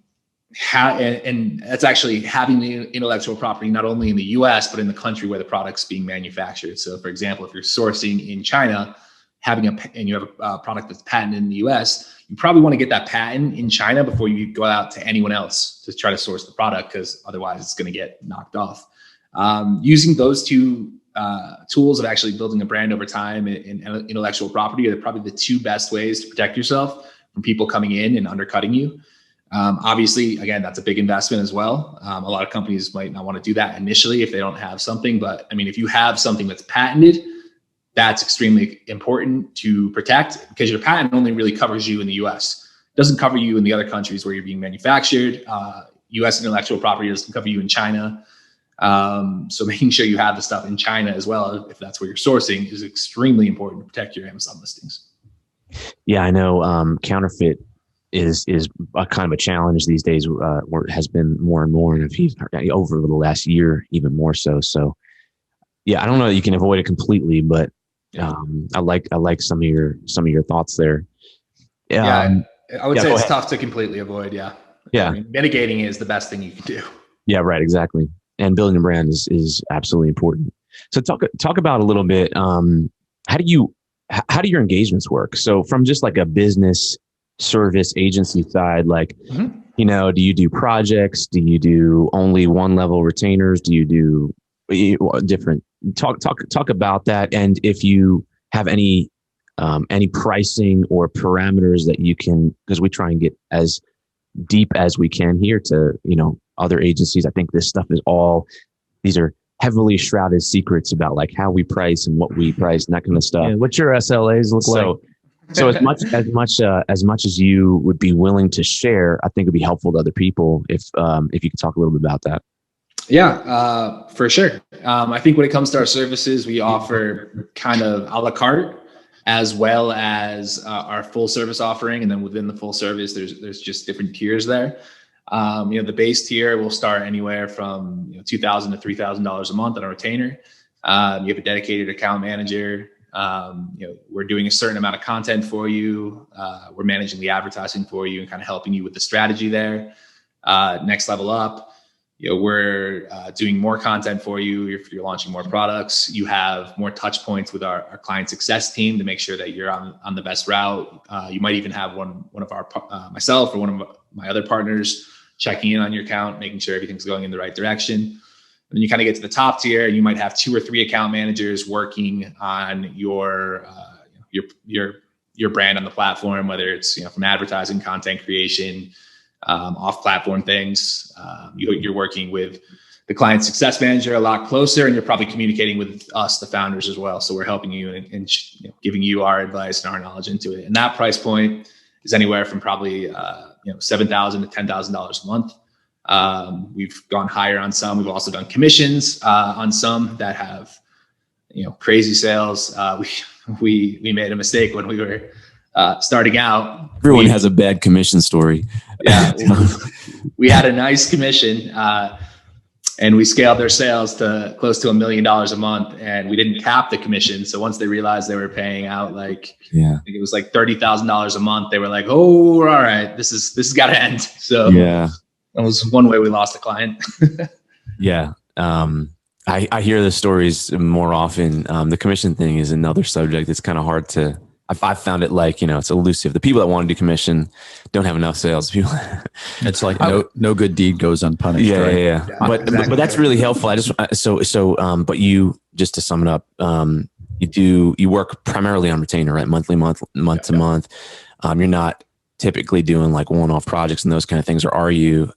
that's actually having the intellectual property not only in the US, but in the country where the product's being manufactured. So for example, if you're sourcing in China, and you have a product that's patented in the US, you probably want to get that patent in China before you go out to anyone else to try to source the product, because otherwise it's going to get knocked off. Using those two tools of actually building a brand over time and intellectual property are probably the two best ways to protect yourself from people coming in and undercutting you. Obviously, again, that's a big investment as well. A lot of companies might not want to do that initially if they don't have something. But I mean, if you have something that's patented, that's extremely important to protect, because your patent only really covers you in the US. It doesn't cover you in the other countries where you're being manufactured. US intellectual property doesn't cover you in China. So making sure you have the stuff in China as well, if that's where you're sourcing, is extremely important to protect your Amazon listings. Yeah, I know. Counterfeit is a kind of a challenge these days, where it has been more and more, and over the last year, even more so. So yeah, I don't know that you can avoid it completely, but I like some of your thoughts there. I would say it's tough to completely avoid. Yeah. Yeah. I mean, mitigating is the best thing you can do. Yeah, right. Exactly. And building a brand is absolutely important. So talk about a little bit. How do your engagements work? So from just like a business service agency side, like, do you do projects? Do you do only one level retainers? Do you do different? Talk about that. And if you have any any pricing or parameters that you can, because we try and get as deep as we can here to, other agencies. I think this stuff is these are heavily shrouded secrets about like how we price and what we price and that kind of stuff. Yeah, what's your SLAs look like? So as much as you would be willing to share, I think it'd be helpful to other people if you could talk a little bit about that. Yeah, for sure. I think when it comes to our services, we offer kind of a la carte as well as our full service offering. And then within the full service, there's just different tiers there. The base tier will start anywhere from $2,000 to $3,000 a month on a retainer. You have a dedicated account manager. We're doing a certain amount of content for you. We're managing the advertising for you and kind of helping you with the strategy there. Next level up, we're doing more content for you. If you're launching more products, you have more touch points with our client success team to make sure that you're on the best route. You might even have one of our myself or one of my other partners checking in on your account, making sure everything's going in the right direction. And then you kind of get to the top tier, and you might have 2 or 3 account managers working on your brand on the platform, whether it's from advertising, content creation, off-platform things. You're working with the client success manager a lot closer, and you're probably communicating with us, the founders, as well. So we're helping you and giving you our advice and our knowledge into it. And that price point is anywhere from probably $7,000 to $10,000 a month. We've gone higher on some. We've also done commissions on some that have crazy sales. We made a mistake when we were starting out. Everyone has a bad commission story. Yeah, we had a nice commission, and we scaled their sales to close to $1 million a month, and we didn't cap the commission. So once they realized they were paying out I think it was like $30,000 a month, they were like, "Oh, all right, this has got to end." So yeah, that was one way we lost a client. Yeah. I hear the stories more often. The commission thing is another subject. It's kind of hard to. I've found it it's elusive. The people that want to do commission don't have enough sales. People. It's like no good deed goes unpunished. Yeah, right? yeah. But that's really helpful. I just but you, just to sum it up, you work primarily on retainer, right? Month to month. You're not typically doing like one-off projects and those kind of things, or are you?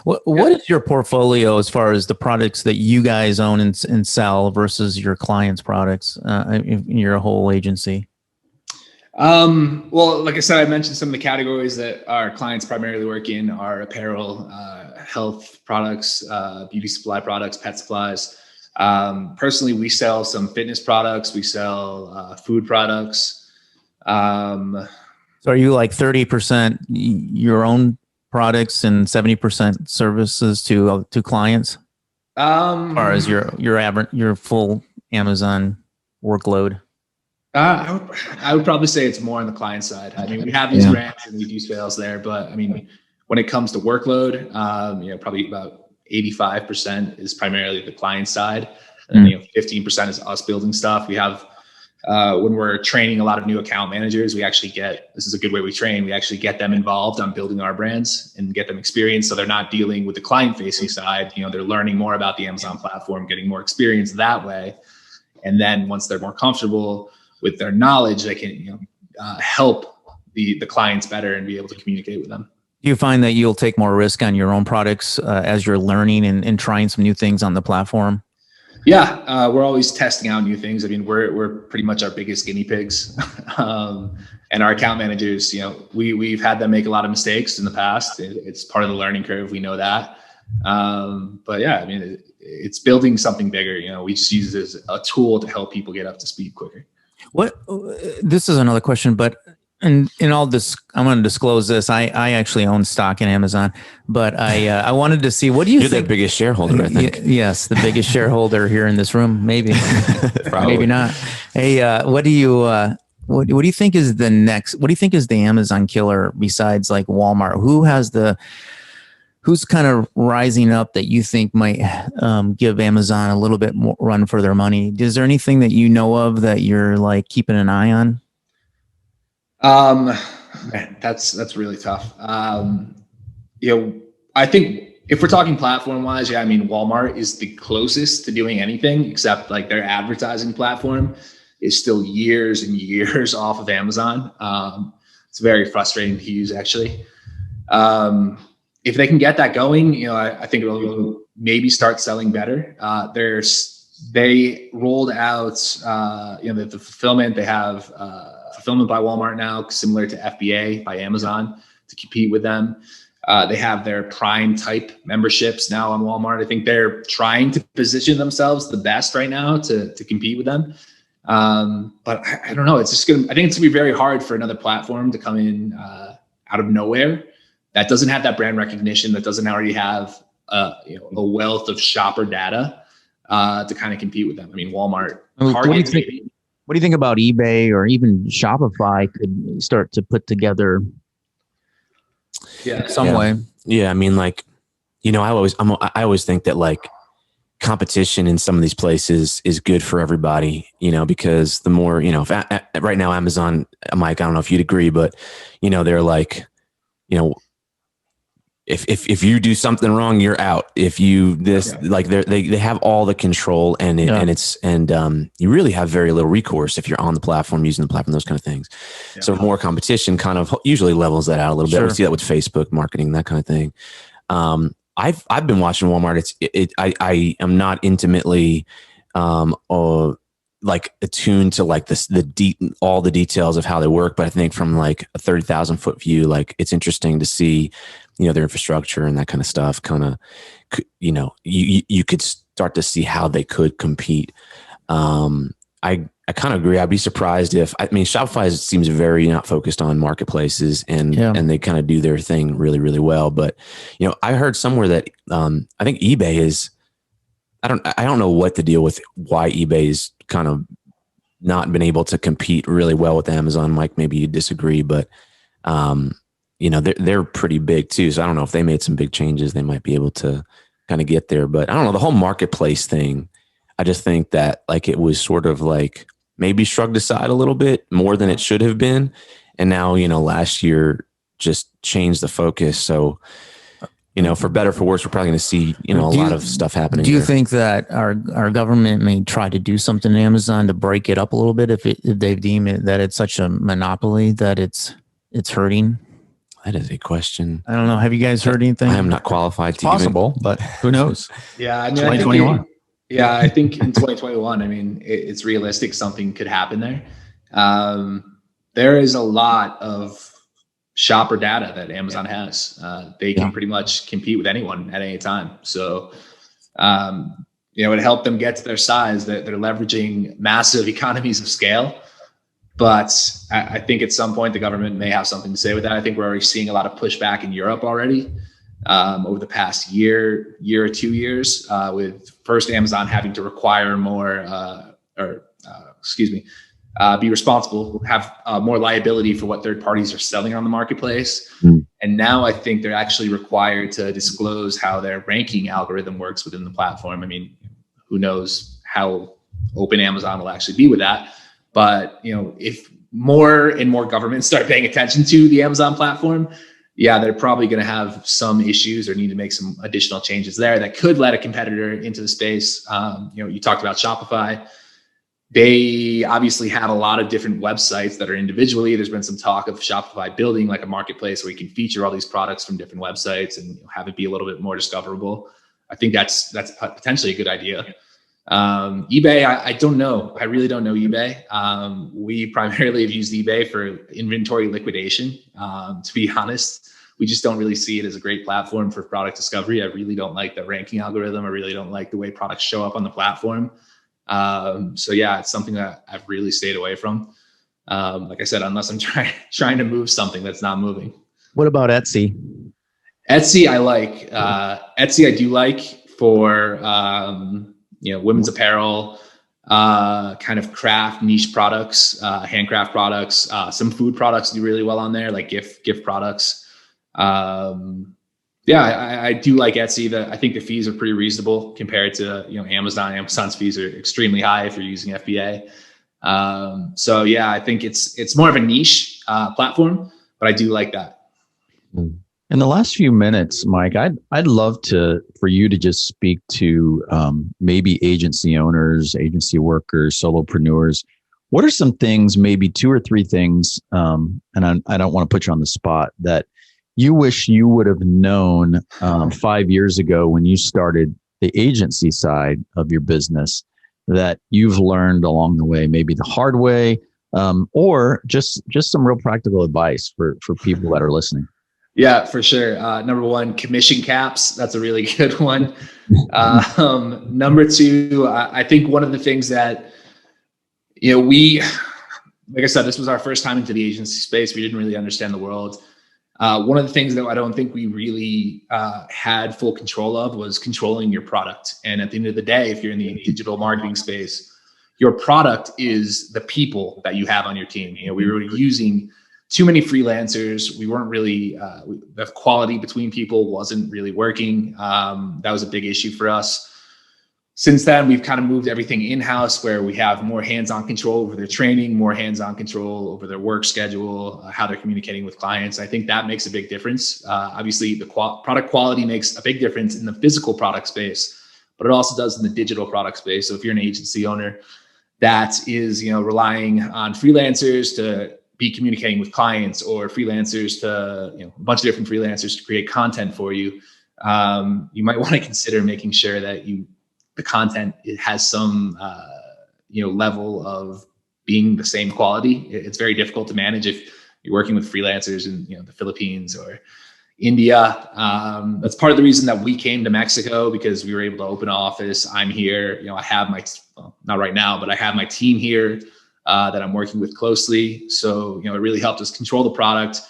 What is your portfolio as far as the products that you guys own and sell versus your clients' products in your whole agency? Well, like I said, I mentioned some of the categories that our clients primarily work in are apparel, health products, beauty supply products, pet supplies. Personally, we sell some fitness products. We sell food products. So are you like 30% your own products and 70% services to clients? Or as your full Amazon workload? I would probably say it's more on the client side. I mean, we have these brands and we do sales there, but I mean, when it comes to workload, probably about 85% is primarily the client side, and 15% is us building stuff. We have when we're training a lot of new account managers, this is a good way we train. We actually get them involved on building our brands and get them experience. So they're not dealing with the client facing side. They're learning more about the Amazon platform, getting more experience that way. And then once they're more comfortable with their knowledge, they can, help the clients better and be able to communicate with them. Do you find that you'll take more risk on your own products as you're learning and trying some new things on the platform? Yeah, we're always testing out new things. I mean, we're pretty much our biggest guinea pigs, and our account managers. We've had them make a lot of mistakes in the past. It's part of the learning curve. We know that. But yeah, I mean, it's building something bigger. We just use it as a tool to help people get up to speed quicker. This is another question, but in all this, I'm going to disclose this. I actually own stock in Amazon, but I wanted to see, what do you think? You're the biggest shareholder, I think. Yes, the biggest shareholder here in this room, maybe, maybe not. Hey, what do you think is the next? What do you think is the Amazon killer besides like Walmart? Who's kind of rising up that you think might give Amazon a little bit more run for their money? Is there anything that you know of that you're like keeping an eye on? Man, that's really tough. I think if we're talking platform wise, I mean, Walmart is the closest to doing anything except like their advertising platform. is still years and years off of Amazon. It's very frustrating to use, actually. If they can get that going, I think it'll maybe start selling better. They rolled out, the fulfillment. They have fulfillment by Walmart now, similar to FBA by Amazon, to compete with them. They have their Prime type memberships now on Walmart. I think they're trying to position themselves the best right now to compete with them. But I don't know. I think it's going to be very hard for another platform to come in out of nowhere that doesn't have that brand recognition, that doesn't already have a wealth of shopper data to kind of compete with them. I mean, Walmart. What do you think about eBay or even Shopify could start to put together some way? Yeah, I mean, like, I always think that like competition in some of these places is good for everybody, because the more, right now Amazon, Mike, I don't know if you'd agree, but they're like, if you do something wrong, you're out. If you like they have all the control and you really have very little recourse if you're on the platform, using the platform, those kind of things. Yeah. So more competition kind of usually levels that out a little bit. We see that with Facebook marketing, that kind of thing. I've been watching Walmart. I am not intimately like attuned to like all the details of how they work, but I think from like a 30,000 foot view, like it's interesting to see, their infrastructure and that kind of stuff. Kind of, you could start to see how they could compete. I kind of agree. I'd be surprised Shopify seems very not focused on marketplaces and they kind of do their thing really, really well. But, I heard somewhere that I think eBay is, I don't know what the deal with why eBay's kind of not been able to compete really well with Amazon. Mike, maybe you disagree, but they're pretty big too. So I don't know if they made some big changes, they might be able to kind of get there. But I don't know, the whole marketplace thing, I just think that like it was sort of like maybe shrugged aside a little bit more than it should have been. And now, last year just changed the focus. So, for better or for worse, we're probably going to see, a lot of stuff happening. Do you think that our government may try to do something to Amazon to break it up a little bit if they deem it that it's such a monopoly that it's hurting? That is a question. I don't know. Have you guys heard anything? I am not qualified to possible, but who knows? Yeah, I mean, 2021. I think in 2021, I mean, it's realistic something could happen there. There is a lot of shopper data that Amazon has. They can pretty much compete with anyone at any time. So, it helped them get to their size. They're leveraging massive economies of scale. But I think at some point the government may have something to say with that. I think we're already seeing a lot of pushback in Europe already over the past year or 2 years, with first Amazon having to require more, be responsible, have more liability for what third parties are selling on the marketplace. And now I think they're actually required to disclose how their ranking algorithm works within the platform. I mean, who knows how open Amazon will actually be with that. But, if more and more governments start paying attention to the Amazon platform, they're probably going to have some issues or need to make some additional changes there that could let a competitor into the space. You talked about Shopify. They obviously have a lot of different websites that are individually. There's been some talk of Shopify building like a marketplace where you can feature all these products from different websites and have it be a little bit more discoverable. I think that's potentially a good idea. eBay, I don't know. I really don't know eBay. We primarily have used eBay for inventory liquidation. To be honest, we just don't really see it as a great platform for product discovery. I really don't like the ranking algorithm. I really don't like the way products show up on the platform. It's something that I've really stayed away from. Like I said, unless I'm trying to move something that's not moving. What about Etsy? Etsy, I like. Etsy, I do like for women's apparel, kind of craft niche products, handcraft products, some food products do really well on there, like gift products. I do like Etsy. I think the fees are pretty reasonable compared to Amazon. Amazon's fees are extremely high if you're using FBA. I think it's more of a niche platform, but I do like that. In the last few minutes, Mike, I'd love for you to just speak to maybe agency owners, agency workers, solopreneurs. What are some things, maybe 2 or 3 things, and I don't want to put you on the spot, that you wish you would have known 5 years ago when you started the agency side of your business that you've learned along the way, maybe the hard way, or just some real practical advice for people that are listening? Yeah, for sure. Number one, commission caps. That's a really good one. Number two, I think one of the things that, like I said, this was our first time into the agency space. We didn't really understand the world. One of the things that I don't think we really had full control of was controlling your product. And at the end of the day, if you're in the digital marketing space, your product is the people that you have on your team. We were using too many freelancers. We weren't really, the quality between people wasn't really working. That was a big issue for us. Since then, we've kind of moved everything in-house where we have more hands-on control over their training, more hands-on control over their work schedule, how they're communicating with clients. I think that makes a big difference. Obviously, the product quality makes a big difference in the physical product space, but it also does in the digital product space. So if you're an agency owner that is, relying on freelancers to be communicating with clients, or freelancers to, a bunch of different freelancers to create content for you, you might want to consider making sure that the content, it has some, level of being the same quality. It's very difficult to manage if you're working with freelancers in, the Philippines or India. That's part of the reason that we came to Mexico, because we were able to open an office. I'm here, I have not right now, but I have my team here that I'm working with closely. So, it really helped us control the product,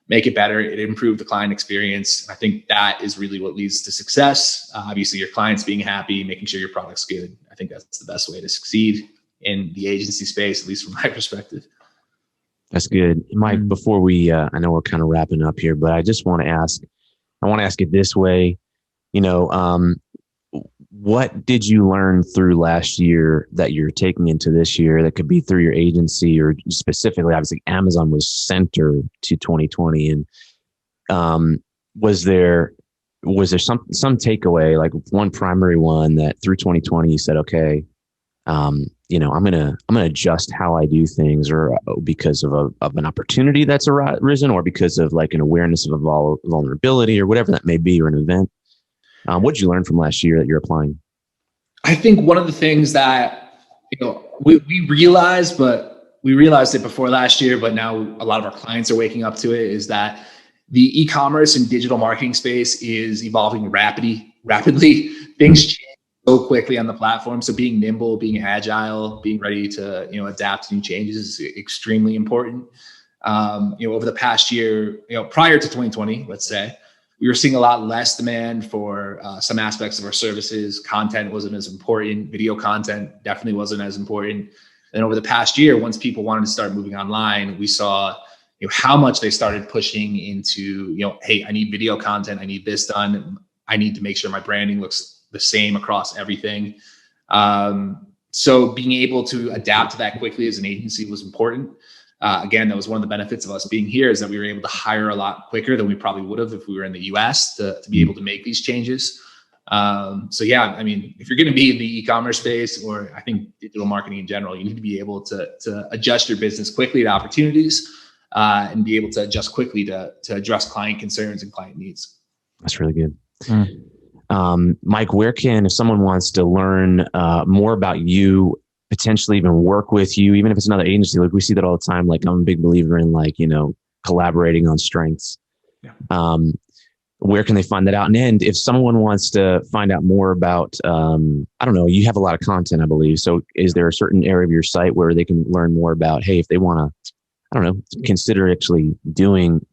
make it better. It improved the client experience. I think that is really what leads to success. Obviously, your clients being happy, making sure your product's good. I think that's the best way to succeed in the agency space, at least from my perspective. That's good. Mike, before we, I know we're kind of wrapping up here, but I just want to ask it this way. What did you learn through last year that you're taking into this year? That could be through your agency, or specifically, obviously, Amazon was center to 2020. And was there some takeaway, like one primary one, that through 2020 you said, okay, I'm gonna adjust how I do things, or because of an opportunity that's arisen, or because of like an awareness of a vulnerability, or whatever that may be, or an event. What did you learn from last year that you're applying? I think one of the things that, we realized it before last year, but now a lot of our clients are waking up to it, is that the e-commerce and digital marketing space is evolving rapidly. Things change so quickly on the platform. So being nimble, being agile, being ready to, adapt to new changes is extremely important. Over the past year, prior to 2020, let's say, we were seeing a lot less demand for some aspects of our services. Content wasn't as important. Video content definitely wasn't as important. And over the past year, once people wanted to start moving online, we saw how much they started pushing into, hey, I need video content. I need this done. I need to make sure my branding looks the same across everything. So being able to adapt to that quickly as an agency was important. Again, that was one of the benefits of us being here, is that we were able to hire a lot quicker than we probably would have if we were in the US to be able to make these changes. So yeah, I mean, if you're going to be in the e-commerce space, or I think digital marketing in general, you need to be able to adjust your business quickly to opportunities, and be able to adjust quickly to address client concerns and client needs. That's really good. Mike, if someone wants to learn more about you, potentially even work with you, even if it's another agency, like we see that all the time. Like, I'm a big believer in collaborating on strengths. Yeah. Where can they find that out? And if someone wants to find out more about, I don't know, you have a lot of content, I believe. So is there a certain area of your site where they can learn more about, hey, if they want to, I don't know, consider actually doing,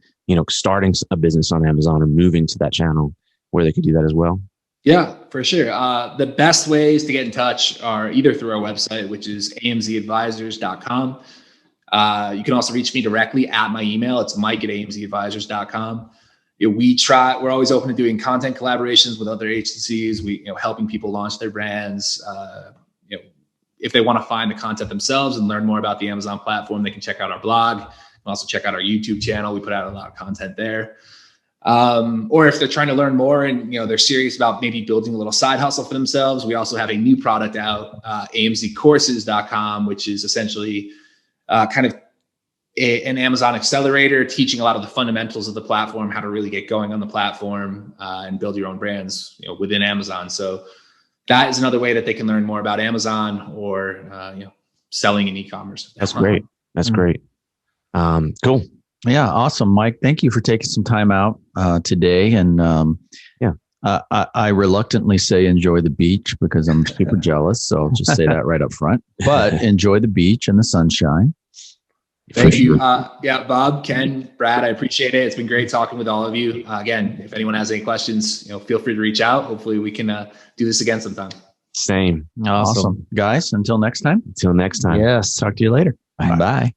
starting a business on Amazon or moving to that channel, where they could do that as well? Yeah, for sure. The best ways to get in touch are either through our website, which is amzadvisors.com. You can also reach me directly at my email. It's mike@amzadvisors.com. We're always open to doing content collaborations with other agencies. Helping people launch their brands. If they want to find the content themselves and learn more about the Amazon platform, they can check out our blog. And also check out our YouTube channel. We put out a lot of content there. Or if they're trying to learn more and, they're serious about maybe building a little side hustle for themselves, we also have a new product out, amzcourses.com, which is essentially kind of an Amazon accelerator, teaching a lot of the fundamentals of the platform, how to really get going on the platform and build your own brands, within Amazon. So that is another way that they can learn more about Amazon or, selling in e-commerce. That's great. That's great. Cool. Yeah. Awesome. Mike, thank you for taking some time out today. And I reluctantly say enjoy the beach because I'm super jealous. So I'll just say that right up front, but enjoy the beach and the sunshine. Thank you. Bob, Ken, Brad, I appreciate it. It's been great talking with all of you. Again, if anyone has any questions, feel free to reach out. Hopefully we can do this again sometime. Same. Awesome. Guys, until next time. Until next time. Yes. Talk to you later. Bye. Bye.